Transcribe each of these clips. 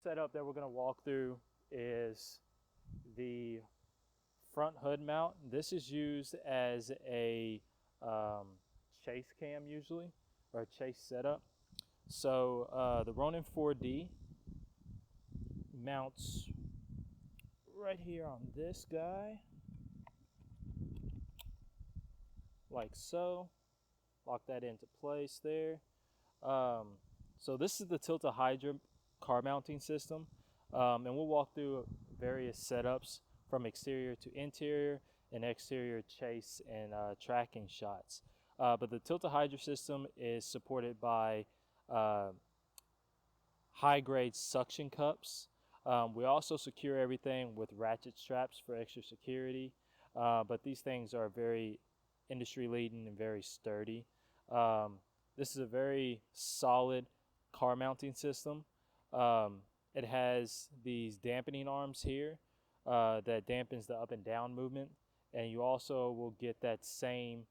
Setup that we're going to walk through is the front hood mount. This is used as a chase cam usually, or a chase setup. So the Ronin 4D mounts right here on this guy, like so. Lock that into place there. So this is the Tilt-A-Hydra car mounting system, and we'll walk through various setups from exterior to interior and exterior chase and tracking shots. But the Tilt-A-Hydra system is supported by high-grade suction cups. We also secure everything with ratchet straps for extra security, but these things are very industry-leading and very sturdy. This is a very solid car mounting system. It has these dampening arms here that dampens the up and down movement, and you also will get that same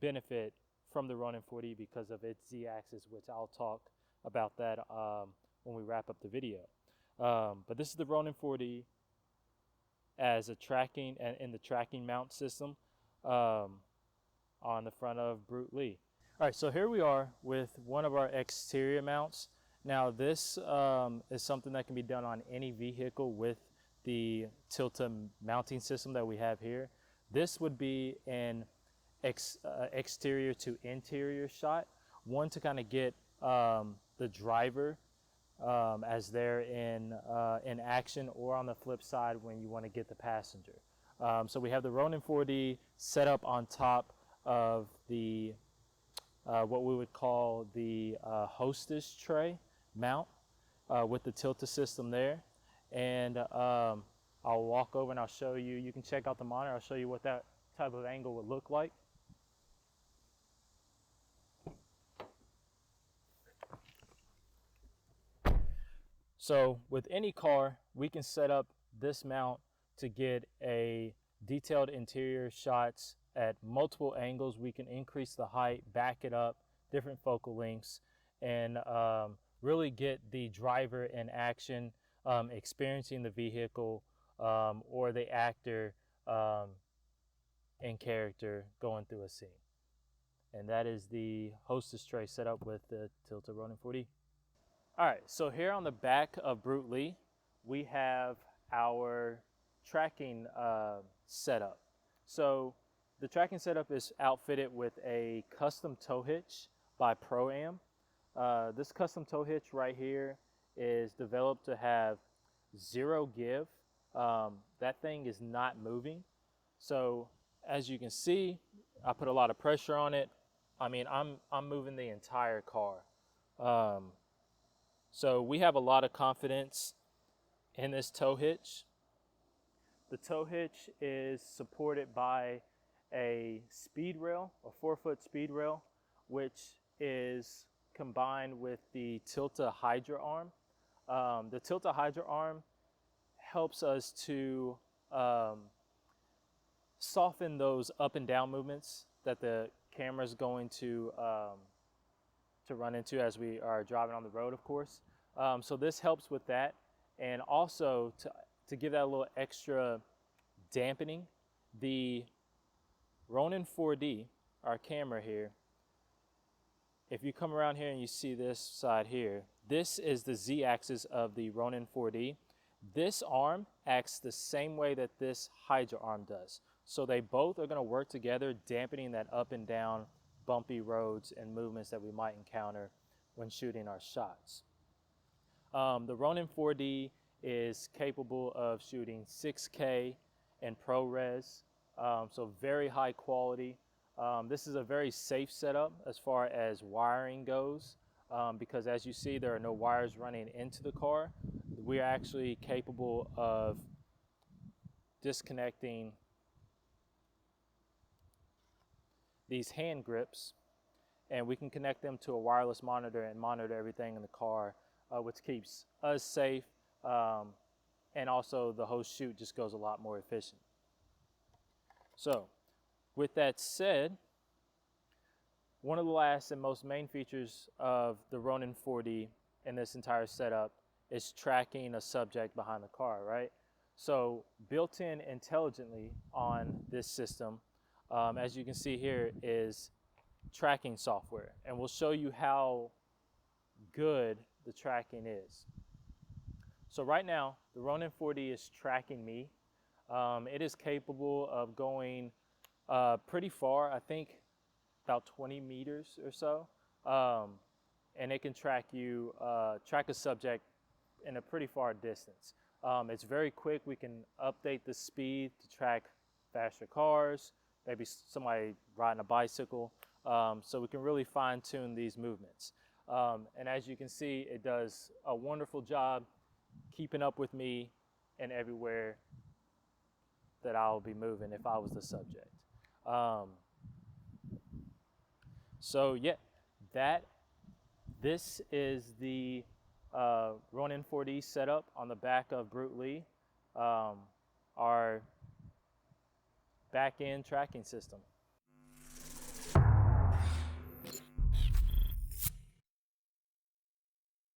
benefit from the Ronin 4D because of its Z-axis, which I'll talk about that when we wrap up the video. But this is the Ronin 4D as a tracking and in the tracking mount system on the front of Brute Lee. All right, so here we are with one of our exterior mounts. Now this is something that can be done on any vehicle with the Tilta mounting system that we have here. This would be an exterior to interior shot, one to kind of get the driver as they're in action, or on the flip side when you want to get the passenger. So we have the Ronin 4D set up on top of the what we would call the hostess tray mount with the Tilta system there, and I'll walk over and I'll show you. You can check out the monitor. I'll show you what that type of angle would look like. So with any car, we can set up this mount to get a detailed interior shots at multiple angles. We can increase the height, back it up, different focal lengths, and really get the driver in action, experiencing the vehicle, or the actor in character going through a scene. And that is the hostess tray set up with the Tilta Ronin 4D. All right, so here on the back of Brute Lee, we have our tracking setup. So the tracking setup is outfitted with a custom tow hitch by Pro-Am. This custom tow hitch right here is developed to have zero give. That thing is not moving. So as you can see, I put a lot of pressure on it. I mean, I'm moving the entire car. So we have a lot of confidence in this tow hitch. The tow hitch is supported by a speed rail, a 4-foot speed rail, which is combined with the Tilt-A-Hydra arm. The Tilt-A-Hydra arm helps us to soften those up and down movements that the camera is going to run into as we are driving on the road, of course. So this helps with that, and also to give that a little extra dampening, the Ronin 4D, our camera here, if you come around here and you see this side here, this is the Z-axis of the Ronin 4D. This arm acts the same way that this Hydra arm does. So they both are going to work together, dampening that up and down bumpy roads and movements that we might encounter when shooting our shots. The Ronin 4D is capable of shooting 6K and ProRes, so very high quality. This is a very safe setup as far as wiring goes, because as you see, there are no wires running into the car. We are actually capable of disconnecting these hand grips, and we can connect them to a wireless monitor and monitor everything in the car, which keeps us safe, and also the whole shoot just goes a lot more efficient. So with that said, One of the last and most main features of the Ronin 4D in this entire setup is tracking a subject behind the car, right? So built in intelligently on this system, as you can see here, is tracking software. And we'll show you how good the tracking is. So right now, the Ronin 4D is tracking me. It is capable of going pretty far, I think about 20 meters or so. And it can track you, track a subject in a pretty far distance. It's very quick. We can update the speed to track faster cars, maybe somebody riding a bicycle. So we can really fine tune these movements. And as you can see, it does a wonderful job keeping up with me and everywhere that I'll be moving if I was the subject. So yeah, this is the Ronin 4D setup on the back of Brute Lee, our back-end tracking system.